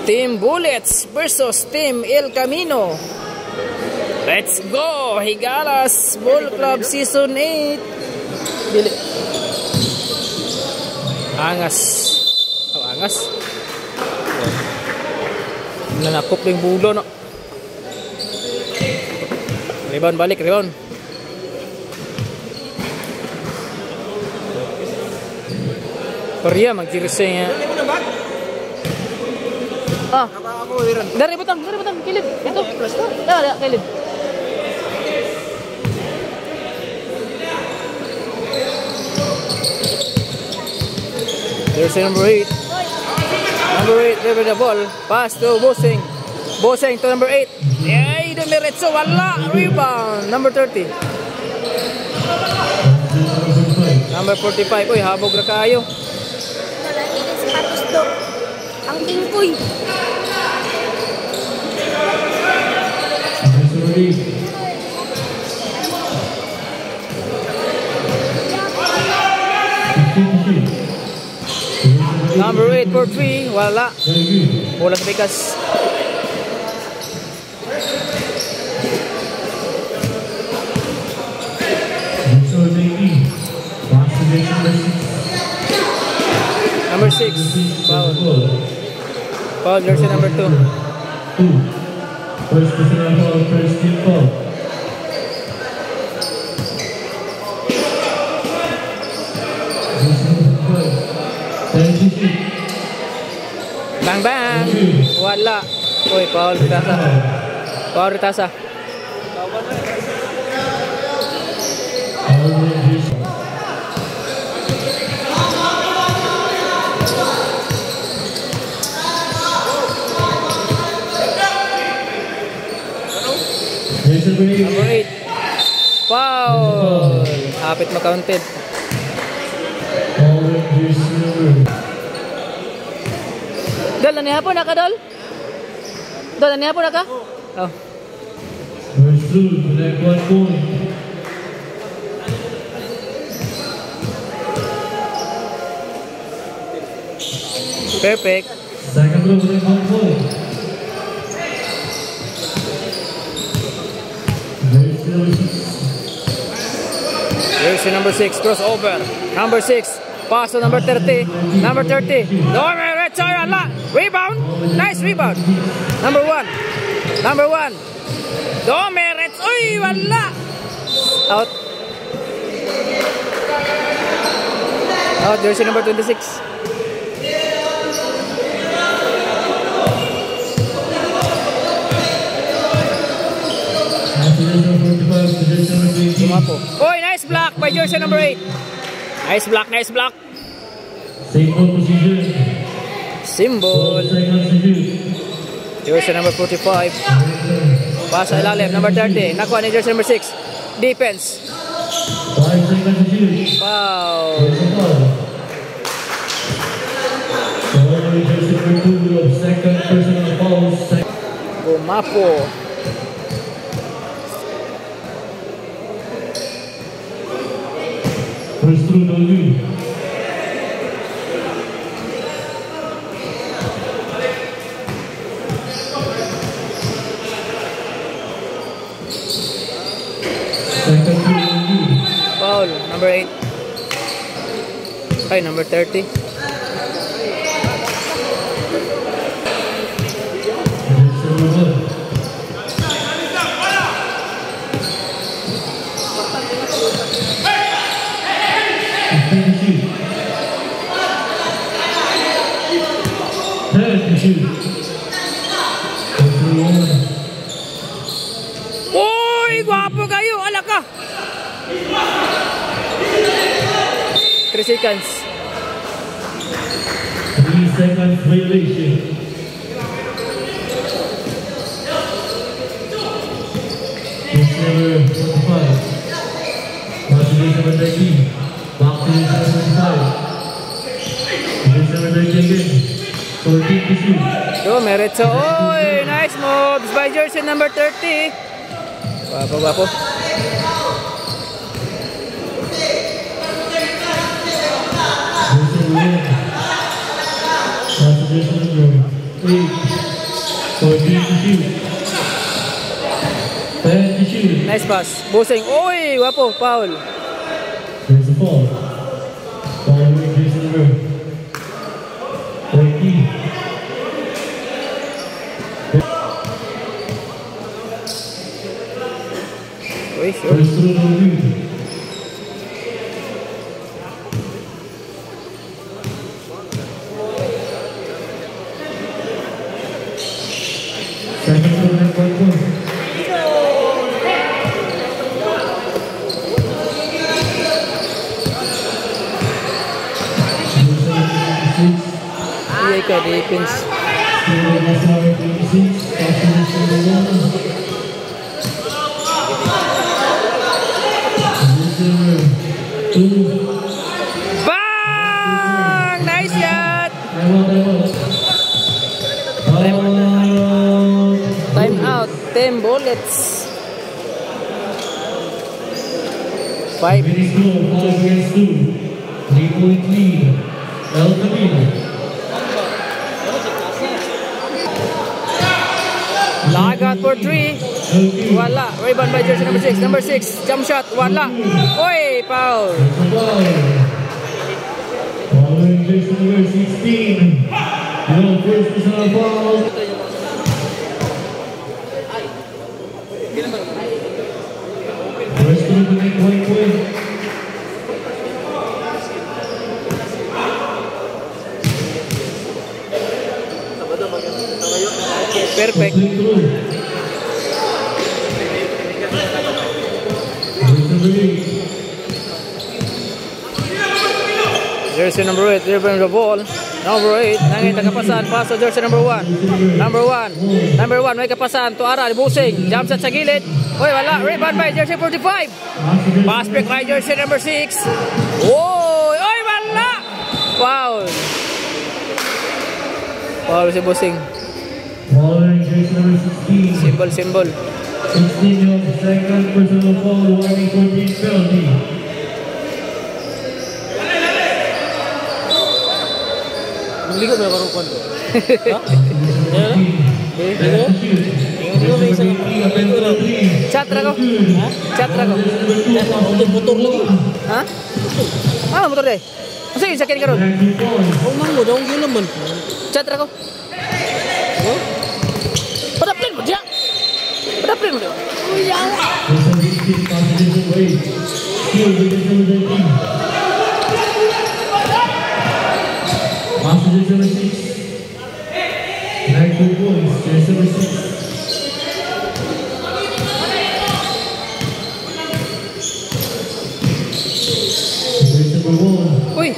Team Bullets versus Team El Camino. Let's go! Higalas Ball Club Season 8. Dili. Angas. Oh, angas. Nanakop yung bulo, no? Rebound, balik, rebound. Korea, mag-jersey niya. Ah, dari butang, kilid. Ito, ada kilid. There's number 8. Number 8, there with the ball. Pass to Boseng. Boseng to number 8. Yay, dumiretso, wala. Rebound. Number 30. Number 45. Uy, habog na kayo. Ang tingkoy. Number 8 for 3, wala. Bola sa bigas. Number 6, foul. Foul, jersey number 2. First personal foul, first team foul. Bang bang. Wala. Uy, foul Ritasa. Foul Ritasa. Number 8. Foul. Hapit ma-counted. Dol, nanihapo na ka, Dol? Dol, nanihapo na ka? Oh. First blue, collect 1 point. Perfect. Second blue, collect 1 point. Jersey number 6, crossover. Number 6, pass to number 30. Number 30. Rebound. Nice rebound. Number 1. Number 1. Domerets. Uy, wala. Out. Out, jersey number 26. Oy, nice block by jersey number 8. Nice block, nice block. Symbol position. Symbol. Jersey number 45. Pass sa ilalim, number 30. Nakuha ni jersey number 6. Defense. 5 seconds to shoot. Foul. Jersey number 2 of second personal foul. Gumapo. First through, no lead. Second through, no lead. Foul, number 8. Okay, number 30. Uy, guwapo kayo, ala ka. 3 seconds. 3 seconds violation. Number 45. Number 13. Back to number 45. Number 13 again. 14 to shoot. Meretso. Oy, nice moves by jersey number 30. Guwapo, guwapo. 8. 14 to shoot. 10 to shoot. Nice pass. Busing. Uy, wapo. Foul. There's a foul. Foul with Jason Rivera. 20. Uy, sure. First throw no good. Second throw and 1 point. Iya ka, defense. Bang! Nice shot! Time out. 10 bullets. 5. 3-point lead. El Camino. Lagat for 3. Wala. Rebound by jersey number 6. Number 6. Jump shot. Wala. Oy, foul. Following jersey number 16. Yung first personal foul. First to the point. Perfect. Jersey number 8, dribbling the ball. Number 8, nangin kapasan, pass to jersey number 1. Number 1, may kapasan to Ara, Busing. Jump shot sa gilid. Oy, wala. Rebound by jersey 45. Pass back by jersey number 6. Oy, wala. Foul. Foul si Busing. Following jersey number 16. Symbol. 16 yung second personal foul, warning 14 penalty. Hindi ko ba karukuan ko? Ha? Chatra ko. Chatra ko. Motor lagi. Ha? Ah, motor deh. Masa yung sakit ka ron? Oh, mango daw yun naman. Chatra ko. Padaplin mo dia. Padaplin mo dia. Passes number 6. 9 points. Jersey number 6. Jersey number 1. Uy.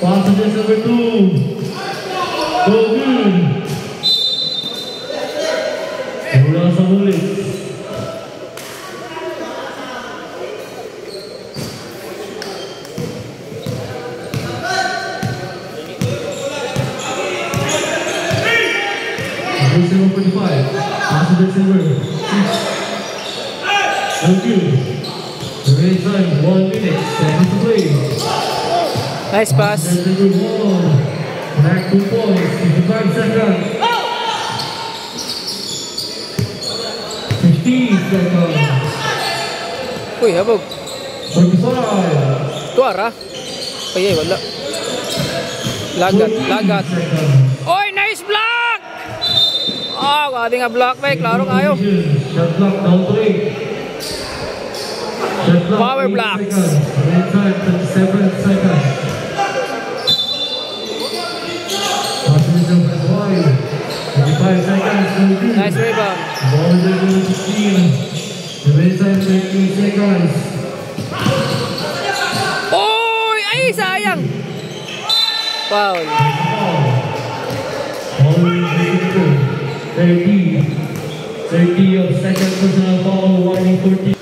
Passages number 2. Go good. Mula sa ulit. Passages number 45. Passages number 6. Go good. The red time, 1 minute. Second to play. Nice pass. Back 2 points, 55 seconds. 15 seconds. Uy, habog. 45. Tuara. Ay, wala. Lagat. Oy, nice block! Ah, wala nga block ba? Klaro kayo. Shot block down to 8. Power blocks. Red time, 37 seconds. Number 5. 25 seconds. Nice rebound. Ball is number 16. The red time, 20 seconds. Oy, ay sayang. Foul. Ball is 30. 30 of second personal foul, warning 40.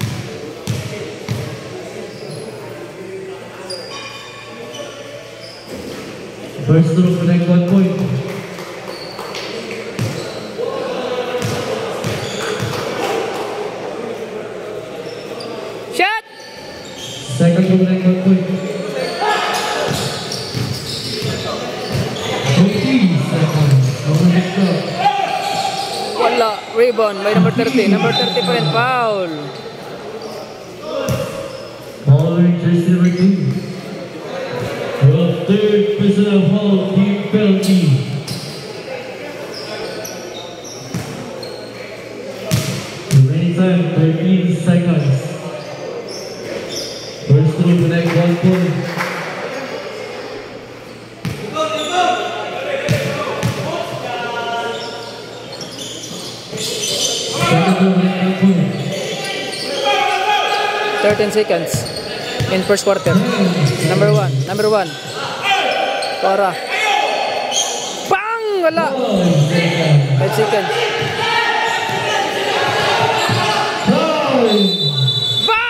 First to connect 1 point. Shot! Second to connect 1 point. 20 seconds. Wala. Rebound by number 30. Number 30 pa rin. Foul. Following jersey number 2. The third personal foul, team penalty. Remaining time 13 seconds. First to connect 1 point. Second to connect 1 point. 13 seconds in first quarter. Number 1. Number 1. Para. Bang! Wala. 5 seconds. Bang!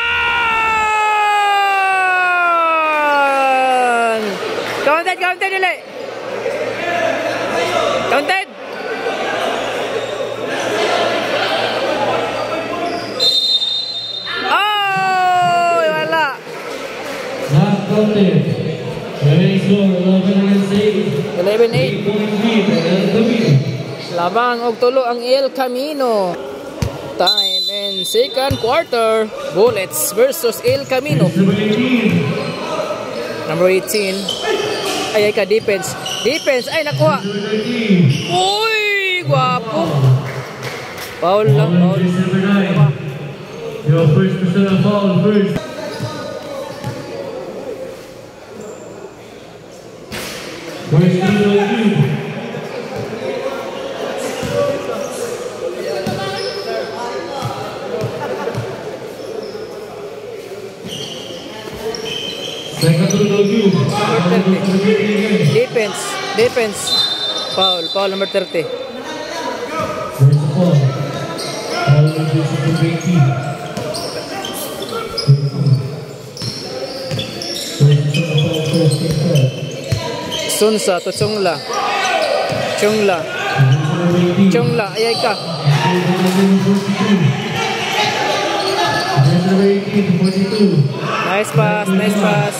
Counted, counted nila. Counted. Oh! Wala. Not counted. Remaining score 11 against 8. 11-8. 8-point lead for El Camino. Labang og tulo ang El Camino. Time in second quarter. Bullets versus El Camino. Number 18. Number 18. Ay ka defense. Defense ay nakuha. Number 13. Uy, guwapo. Foul lang, foul. Following jersey number 9. Your first personal foul first. First personal foul. Second personal foul. Number 30. Defense. Defense. Foul. Foul number 30. First foul. Following jersey number 18. First personal foul first team foul. Sunsa to Chungla. Chungla. Chungla. Ayay ka. Nice pass. Nice pass.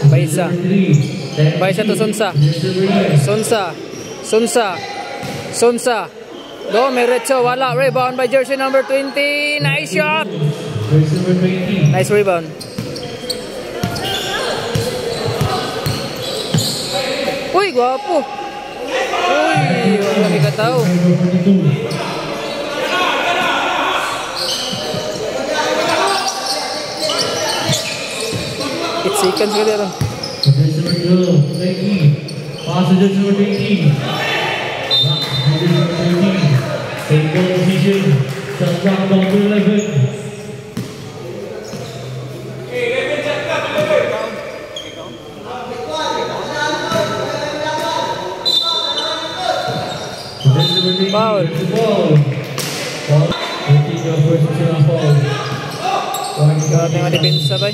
Baisa. Baisa to Sunsa. Sunsa. Sunsa. Sunsa. Go, Merecho. Wala. Rebound by jersey number 20. Nice shot. Nice rebound. Uy, guwapo. Uy, wala may katao. 8 seconds ka dito. Passages number 20. Same goal position. Shot clock number 11. Foul. Grabe nga depensa ba?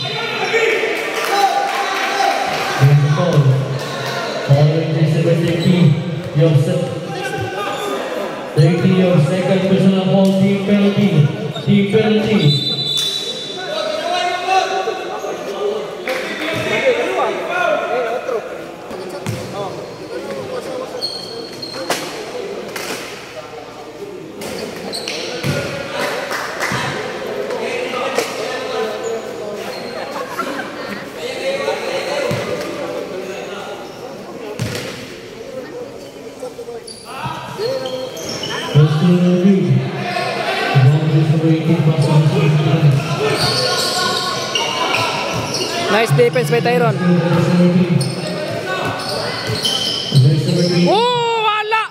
Following this number 30, your second personal foul, team penalty. Team penalty. First to review. Ball is number 18 pass on to Nice defense by Tyron. Oh, wala!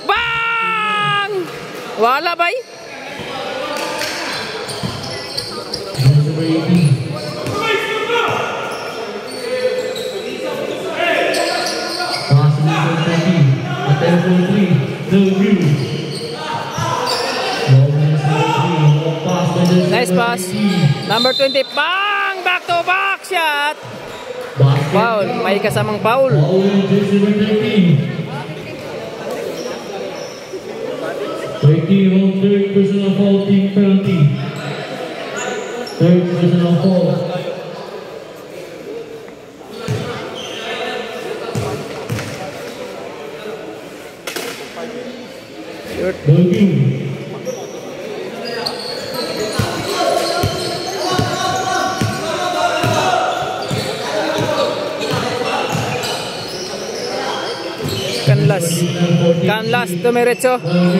Bang! Wala ba? Number 18. Pass number 20. Attempt for 3. The view. Nice pass. Number 20. Bang! Back to back shot. Foul. May kasamang foul. On third personal foul, team penalty. Third personal foul. Belgium. Canlas dumiretso.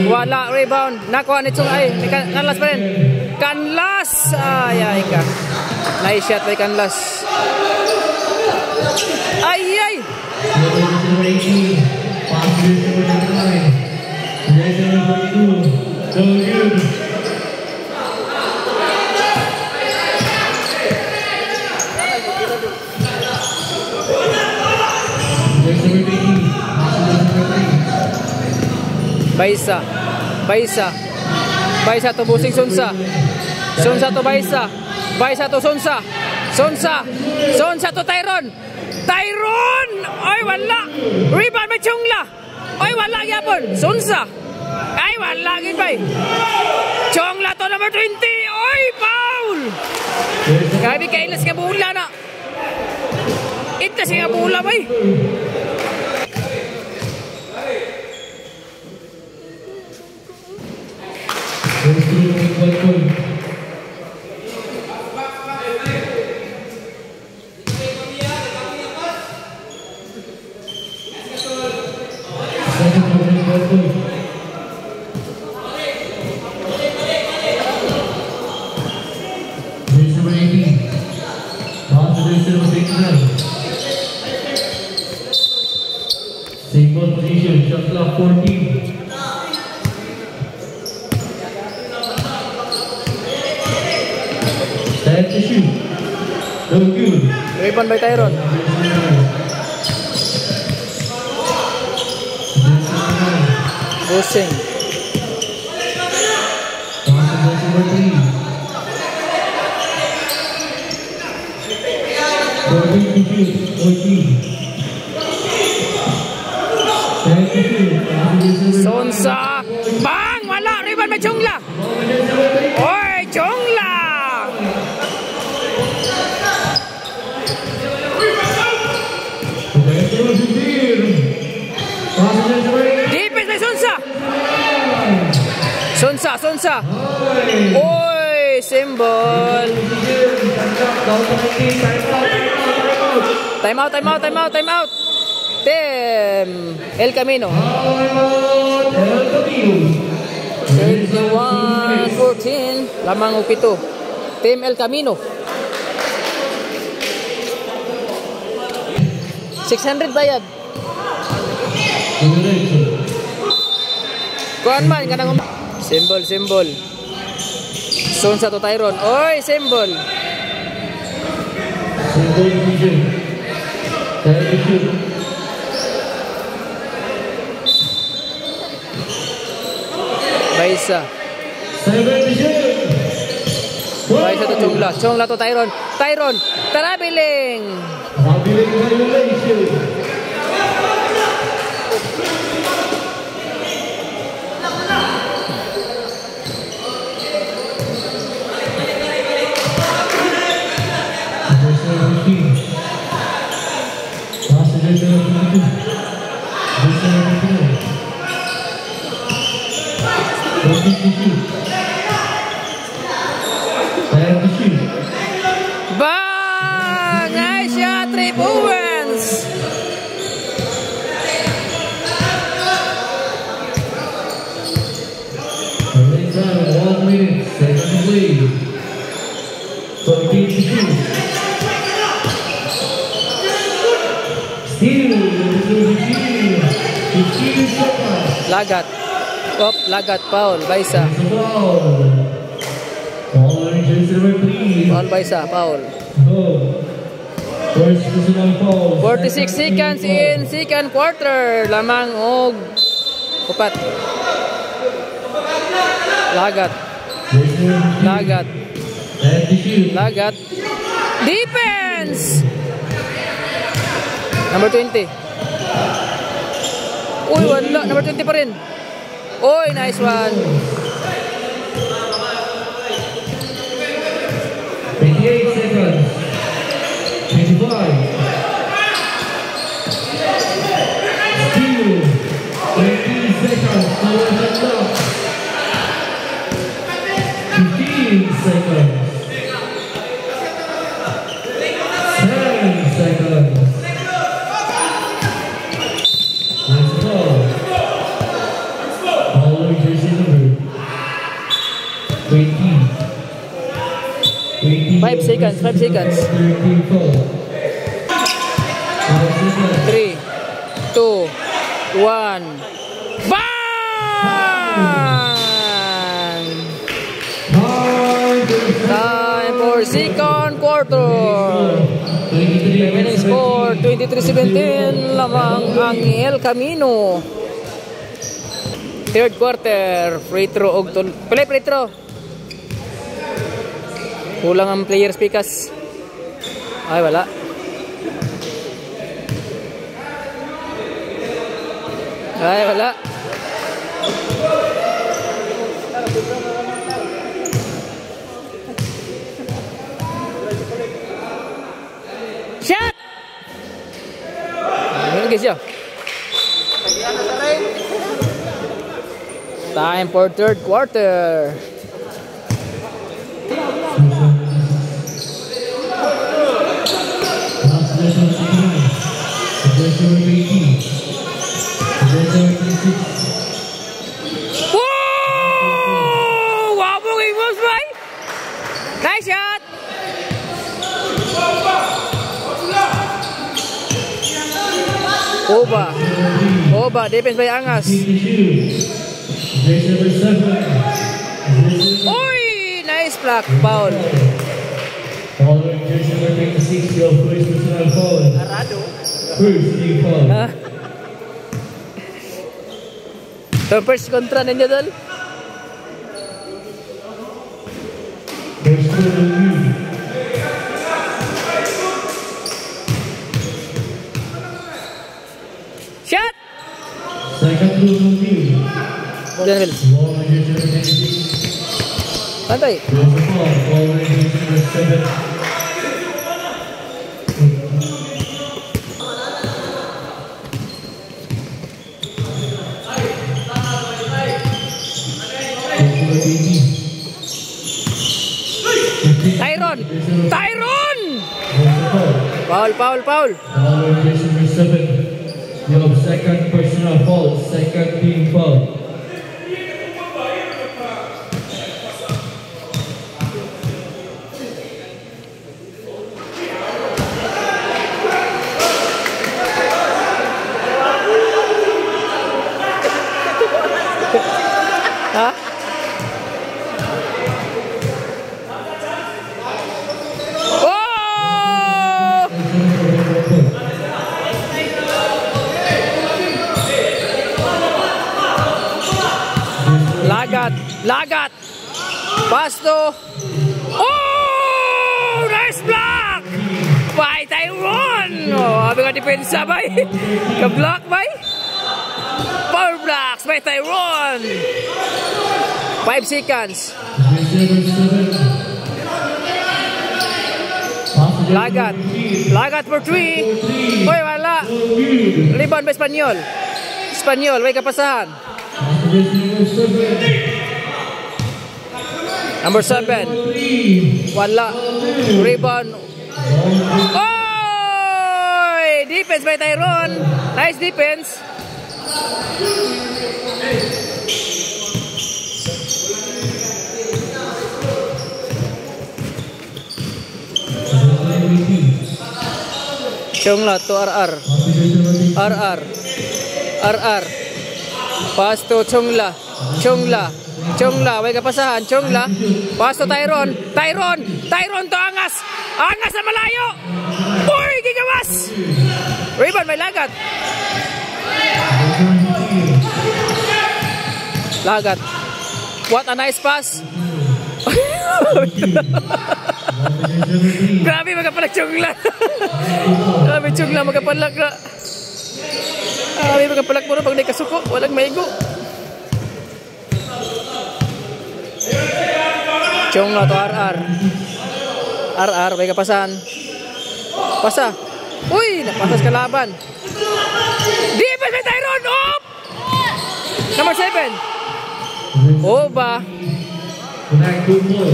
Wala, rebound. Nakuha ni Chung ay. Canlas pa rin. Canlas! Ay ka. Nice shot by Canlas. Ay! Baisa to busing Sonsa to Baisa to Sonsa to Tyron. Ay wala. Rebound by Chongla. Ay wala gyapon. Sonsa. Ay wala gid bay. Chongla to number 20. Ay foul. Gabi kailas ka bula na. Ita siya bula bay. Single position, shot clock 14. Time to shoot. No good. Rebound by Tyron. Busing. Number 3. 14 to shoot. 14. Sonsa. Bang! Wala. Rebound by Chongla. Oy, Chongla. Defense by Sonsa. Oy, symbol. Time out. Team El Camino. 31-14. Lamang upito. Team El Camino. 600 bayad. Kuan man kanang symbol. Sonsa to Tyron. Oy, symbol. Baisa to Chongla to Tyron. Traveling violation. Bang! Nice shot, 3 points. time, 1 minute, second play. 14-2. Steal, 15 seconds. Lagat. Op, lagat, foul, Baisa. Foul. Foul on jersey number 3. Foul, Baisa, foul. First personal foul. 46 seconds in second quarter. Lamang og upat. Lagat. Lagat. And the shoot. Lagat. Defense! Number 20. Uy, wala. Number 20 pa rin. Uy, nice one. 28 seconds. 25. Steal. 20 seconds. Power shot. 15 seconds. 10 seconds. Let's go. Following jersey number 20. 5 seconds, 5 seconds. 13 foul. 5 seconds. 3, 2, 1. Bang! Time for second quarter. Remaining score 23-17 lamang ang El Camino. Third quarter, free throw og play free throw. Kulang ang players pikas. Ay wala. Ay wala. Shot! Ano guys yo? Time for third quarter. Whoa! Wabong Eagles, boy! Nice shot! Oba, defense by Angas. Uy! Nice block, foul. Following jersey number 26, your first personal foul. Arado. First team foul. So first kontra ninyo dal. First foul on you. Shot! Second foul on you. Diyan, Will. Following jersey number 26. Pantay. There's a foul. Following jersey number 7. Tyron! Foul. Following jersey number 7. You have second personal foul. Second team foul. Ha? Oh! Lagat. Pasto. Oh! Nice block! By Tyron! Oh, abi ka depensa bay. Ka-block bay. Power blocks by Tyron. 5 seconds. Lagat for 3. Hoy, wala. Rebound by Espanyol, may kapasahan. Number 7. Wala. Rebound. Oy! Defense by Tyron. Nice defense. Chongla to RR. RR. RR. Pass to Chongla. Chongla. Chongla. May kapasahan. Chongla. Pass to Tyron. Tyron. Tyron to Angas. Angas na malayo. Uy, gigawas. Rebound, may lagat. Lagat. What a nice pass. Grabe magapalag Chongla. Grabe Chongla magapalag na. Grabe magapalag mo na pag nakasuko. Walang maigo. Chongla to RR. RR may kapasan. Pasa. Uy, napasas kalaban. Defense may Tyron. Up. Number 7. Oba. Connect good ball.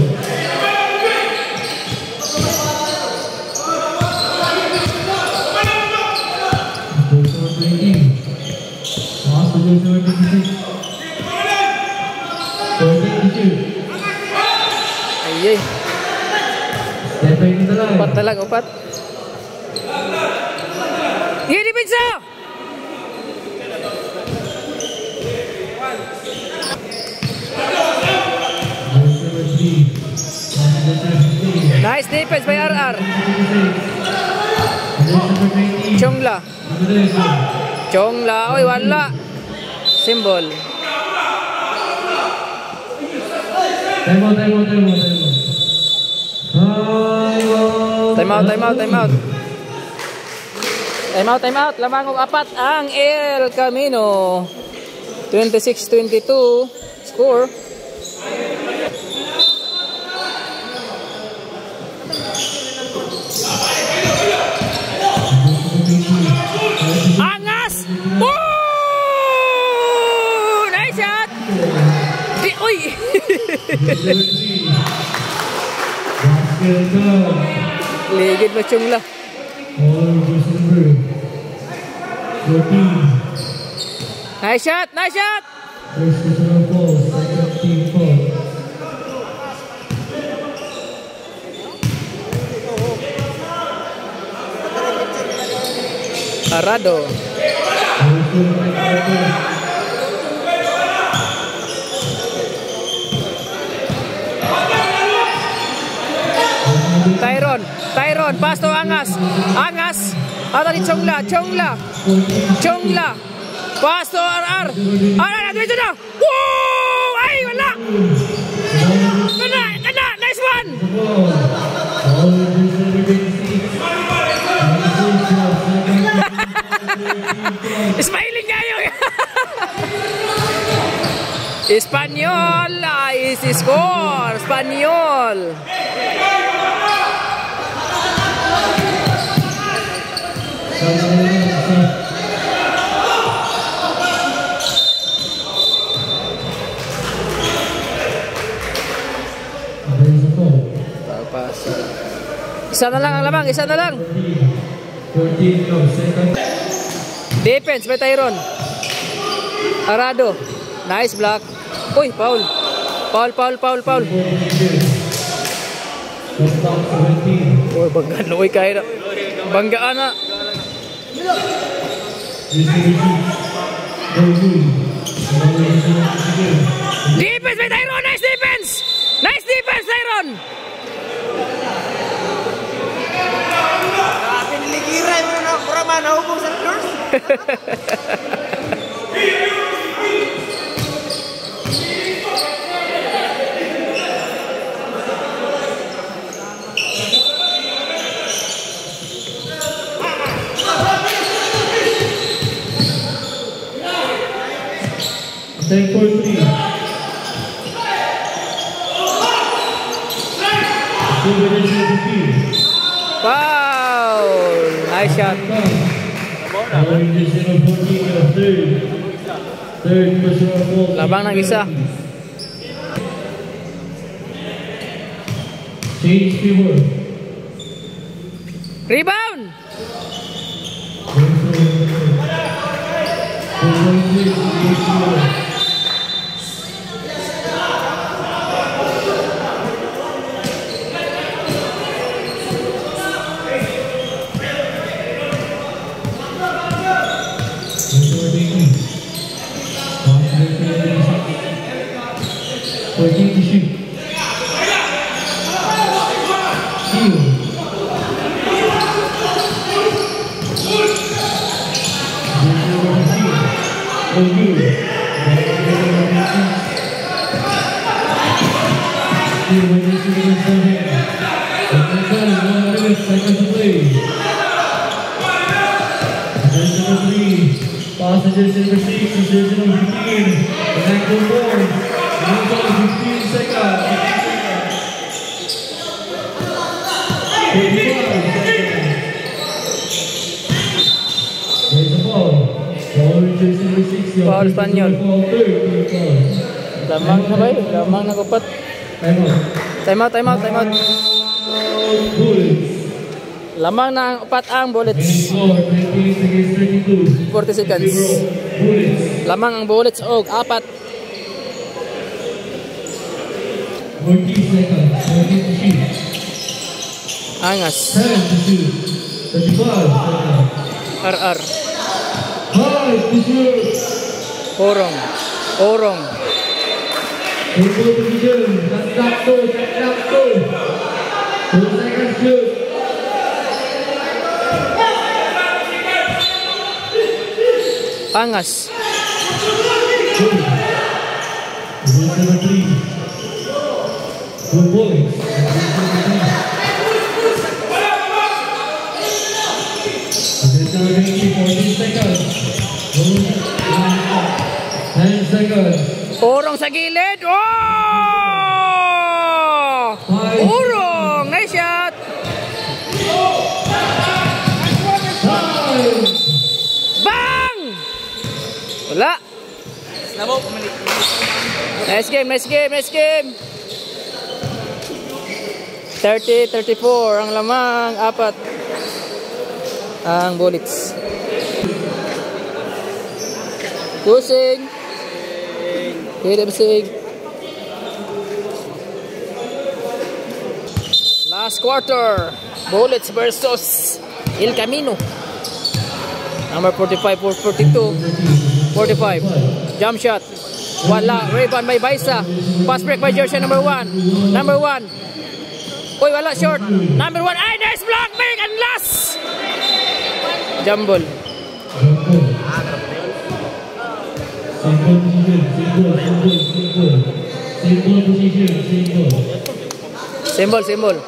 Ayy. Upat na lang, upat. Iya, depensa! Nice defense by RR. Chongla. Chongla. Oy, wala. Symbol. Time out. Time out. Lamang og apat ang El Camino. 26-22 score. Angas! Oh! Nice shot! Uy! Ligid mo Chongla. Nice shot! Nice shot! Arado. Tyron, pass to Angas. Ada di Chongla. Pass to RR. RR, dito na. Wow! Ay, wala. Kena. Nice one. Smiling kayo. Espanyol is score. Espanyol. Isa na lang ang lamang, isa na lang. Defense by Tyron. Arado. Nice block. Uy, foul. Foul. Uy, banggaan. Uy, kaya na. Banggaan na. Defense by Tyron. Nice defense, Tyron. Piniligiran mo na kurama na hubong sa floors. Take for 3. Wow! Nice shot. Labang ng isa. Rebound! 14 to shoot. Steal. Passengers number 6 and jersey number 15. The ankle board. Moves on 15 seconds. 45 seconds. There's the ball. Ball jersey number 6. Foul Espanyol. Foul. Lamang na ba eh? Lamang na kupat. Time out. Time out. Bullets. Lamang na ang upat ang Bullets. Score 28 against 32. 40 seconds. Bullets. Lamang ang Bullets og apat. 40 seconds. 40 to shoot. Angas. 10 to shoot. 35 seconds. RR. 5 to shoot. Orong. 4 position. That's 2 seconds shoot. Angas. Number 3. Good boys. Number 14 seconds. 9 seconds. Orong sa gilid. Oh! Orong! Nice shot! 5. Bang! Wala. Nice game. 30-34 ang lamang, apat ang Bullets. Pusing. Busing. Last quarter. Bullets versus El Camino. Number 45, 42, 45. Jump shot. Wala. Rebound by Baisa. Pass break by jersey number 1. Number 1. Uy, wala. Short. Number 1. Ay, nice block. Big and last. Jumble. Symbol.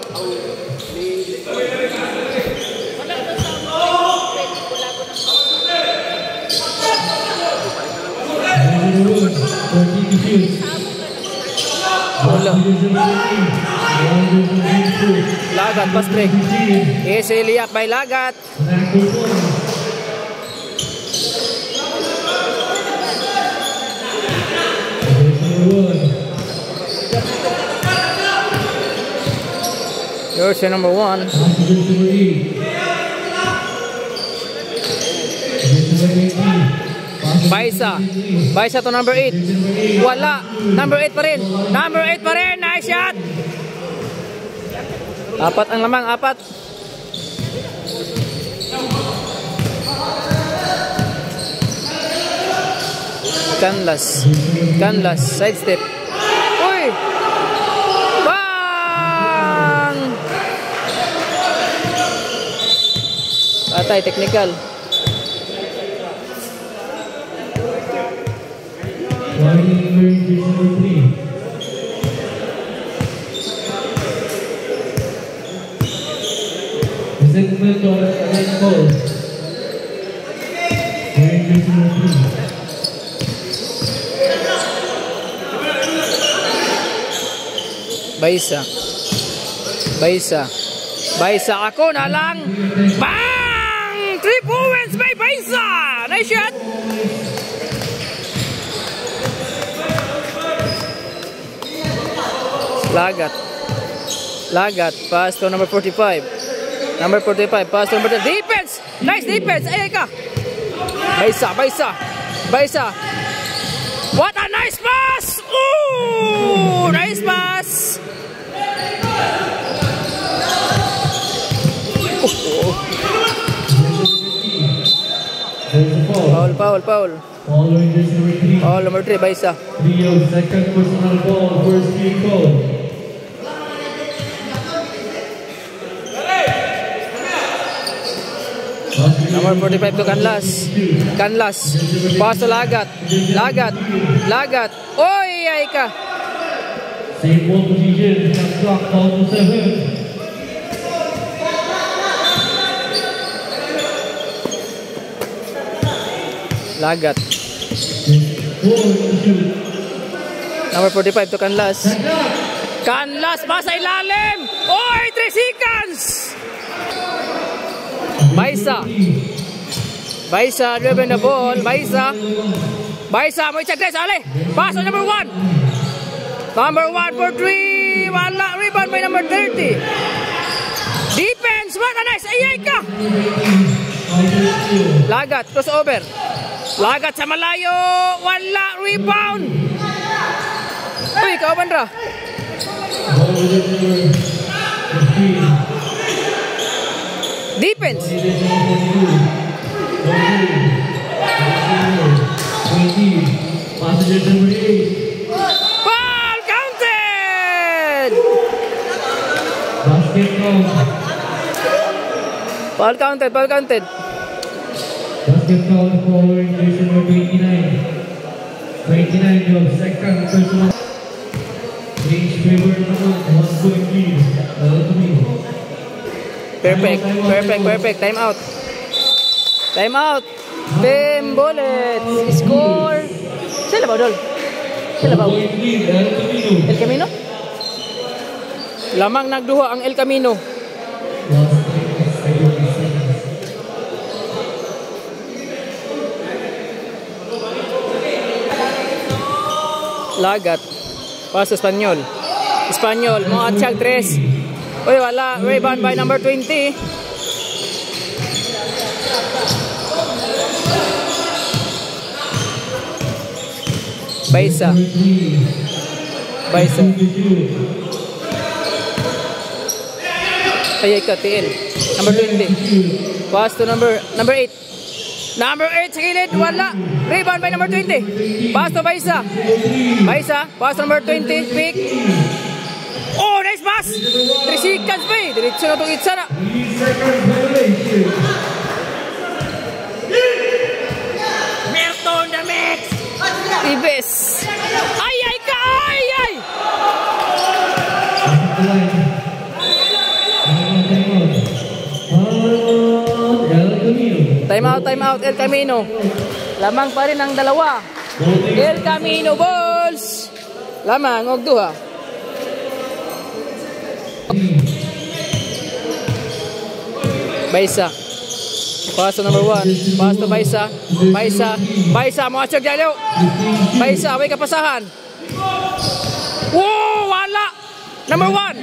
Lagat, pass break. Easy liyak by Lagat. Jersey number 1. Baisa to number 8. Wala. Number 8 pa rin. Nice shot. Apat ang lamang. Canlas. Side step. Uy! Bang! Patay, technical. Baisa, ako na lang. Bang! 3 points by Baisa. Nice shot. Lagat, pass to number 45. Pass to number 10. Defense! Nice defense! Ay ka! Baisa! What a nice pass! Ooh! Nice pass! Foul. Following this number 3. Foul number 3, Baisa. 3 of second personal foul, first team foul. Number 45 to Canlas. Canlas. Pass to Lagat. Lagat. Oy, ay ka. Same ball position, shot clock down to 7. Lagat. 4 to shoot. Number 45 to Canlas. Canlas, pasa ilalim. Oy, 3 seconds. Baisa dribbling the ball. Baisa, may check this, Ali. Pass on number 1. Number 1 for 3. Wala, rebound by number 30. Defense, what a nice. Ayay ka. Lagat, crossover. Lagat sa malayo. Wala, rebound. Uy, kauban ra. Defense. Foul counted. Foul counted. Basket foul following jersey number 29. 29 of second personal. Each favor number 1 point lead. Perfect. Time out. Team Bullets. Score. Sila ba, Dol? El Camino? Lamang nagduha ang El Camino. Lagat. Pass Espanyol, mo atsyag 3. Uy, wala. Rebound by number 20. Baisa. Ayay ka, TL. Number 20. Pass to number 8. Number 8 sa gilid, wala. Rebound by number 20. Pass to Baisa. Pass to number 20. Pick. Oh, nice pass. 3 seconds pa eh. Diretso na itong itsa na. Merton the mix. Ibes. Ayay ka, ayay. Time out, El Camino. Lamang pa rin ang dalawa. El Camino balls. Lamang, og duha. Baisa. Pass to number 1. Pass to Baisa. Baisa, mga asyag dalaw. Baisa, away kapasahan. Wow, wala. Number 1.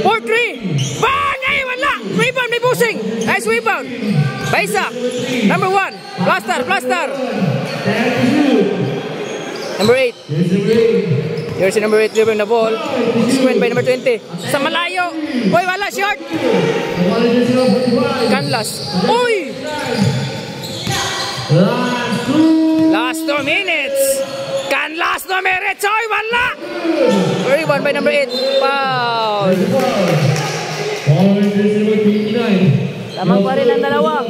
4-3. Bang! Ay, wala. Rebound, may busing. Nice rebound. Baisa. Number 1. Plaster. Number 8. Jersey number 8 dribbling the ball. Screen by number 20. Sa malayo. Uy, wala. Short. Canlas. Uy! Last 2 minutes. Canlas no merits. Uy, wala. Rebound by number 8. Foul. Lamang pa rin ang dalawa.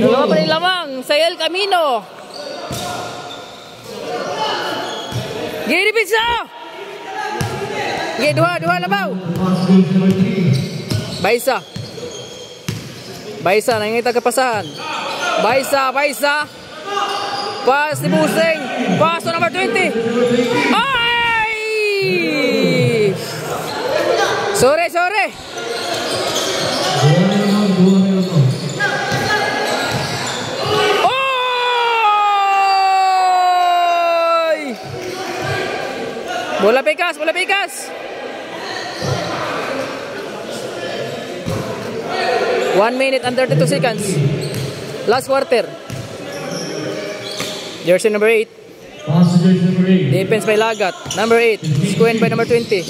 Dalawa pa rin lamang sa El Camino. Gini pizza. Gini dua labaw. Baisa nangingita kapasahan. Baisa. Pass ni Busing. Pass to number 20. Ay! Sorry. Bola pikas. 1 minute and 32 seconds. Last quarter. Jersey number 8. Defense by Lagat. Number 8. Screen by number 20.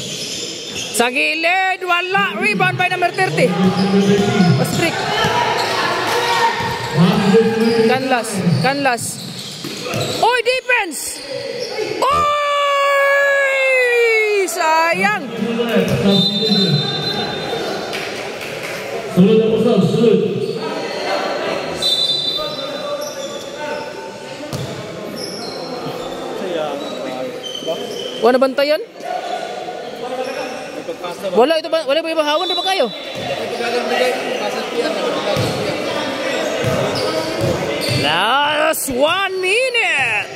Sa gilid, wala. Rebound by number 30. Pastrick. Canlas. defense. Oy! Sayang. Sulod na pasal, sulod. Wala bantayan? Wala ito ba? Wala ba ibahawan na ba kayo? Last 1 minute.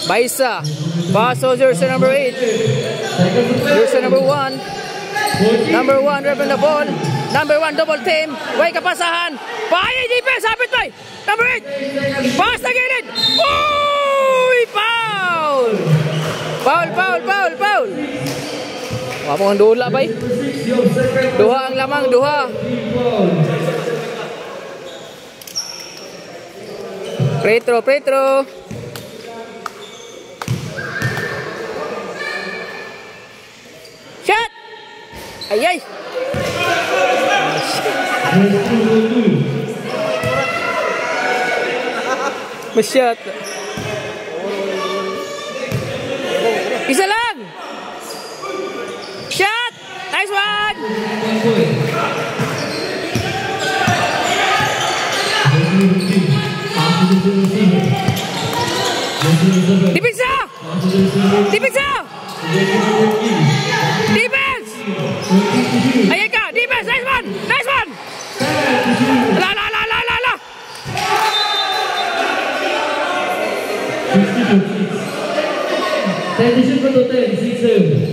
Baisa. Paso jersey number 8. Jersey number 1. Number 1 repping the ball. Number 1 double team. Way kapasahan. Paya defense. Hapit bay. Number 8. Pass na gilid. Uy! Foul! Foul, foul, foul, foul. Wala pong dula bay. Duha ang lamang, duha. Free throw, free throw. Shot! Ay, ay. Masyat. Isa lang. Shot! Nice one! Dipinsa! Dipinsa! Defense! Ayan ka! Defense! Nice one! Nice one! La la la la la la!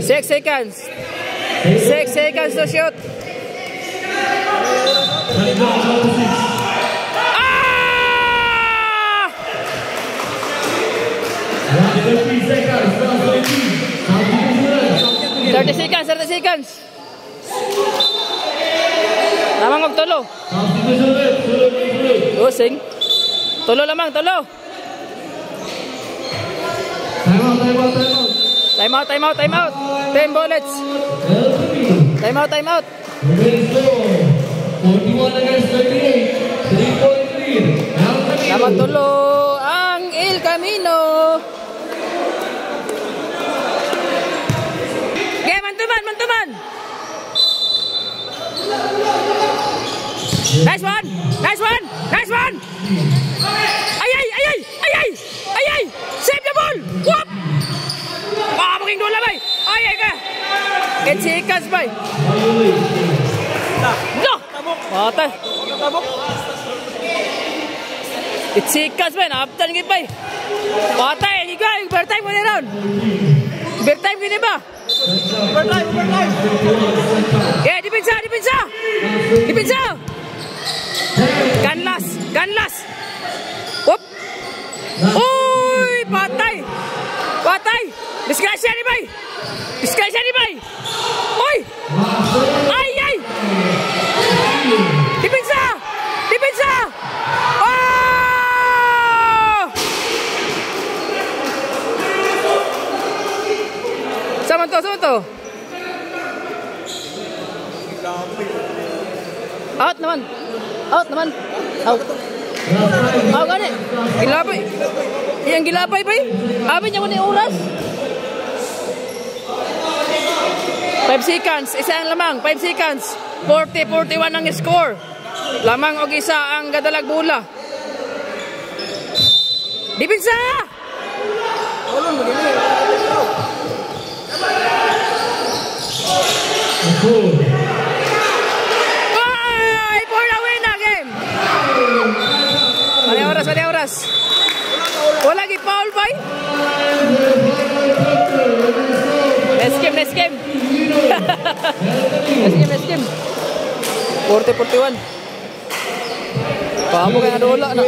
6 seconds. 6 seconds to shoot. Ah! 30 seconds, 30 seconds. Lamang og tulo. Using. Tulo lamang, tulo. Time out, time out, time out. 10 bullets. Time out, time out. 41 against 38. 3-point lead. Naman tulo ang El Camino. Okay, man-to-man, man-to-man. Nice one, nice one, nice one. Ay, ay, ay, ay, ay, ay, ay, ay. Save the ball. Whoop. Ah, maging dula bay. Ay, ay ka. 8 seconds bay. No. Patay. 8 seconds bay. Naptan gid bay. Patay. Ikaw, overtime mo na ron. Overtime gini ba? Overtime, overtime. Yeah, dipinsa, dipinsa. Dipinsa. Ganlas, ganlas. Whoop. Uy, patay. Patay. Disgrasya ni bay. Disgrasya ni bay. Uy. Ay, ay. Dipinsa. Dipinsa. Oh! Sama to, sama to. Out naman. Out naman. Out. Out gani. Gilapay. Yang gilapay ba? Abi niya ko ni oras. 5 seconds. Isa ang lamang. 5 seconds. 40-41 ang score. Lamang og isa ang gadalag bola. Dipinsa! Ay, for the win na game. Wala oras, wala oras. Wala gi-foul ba? Let's game, let's game. Let's game, let's game. 40-41. Paamo kaya na wala na.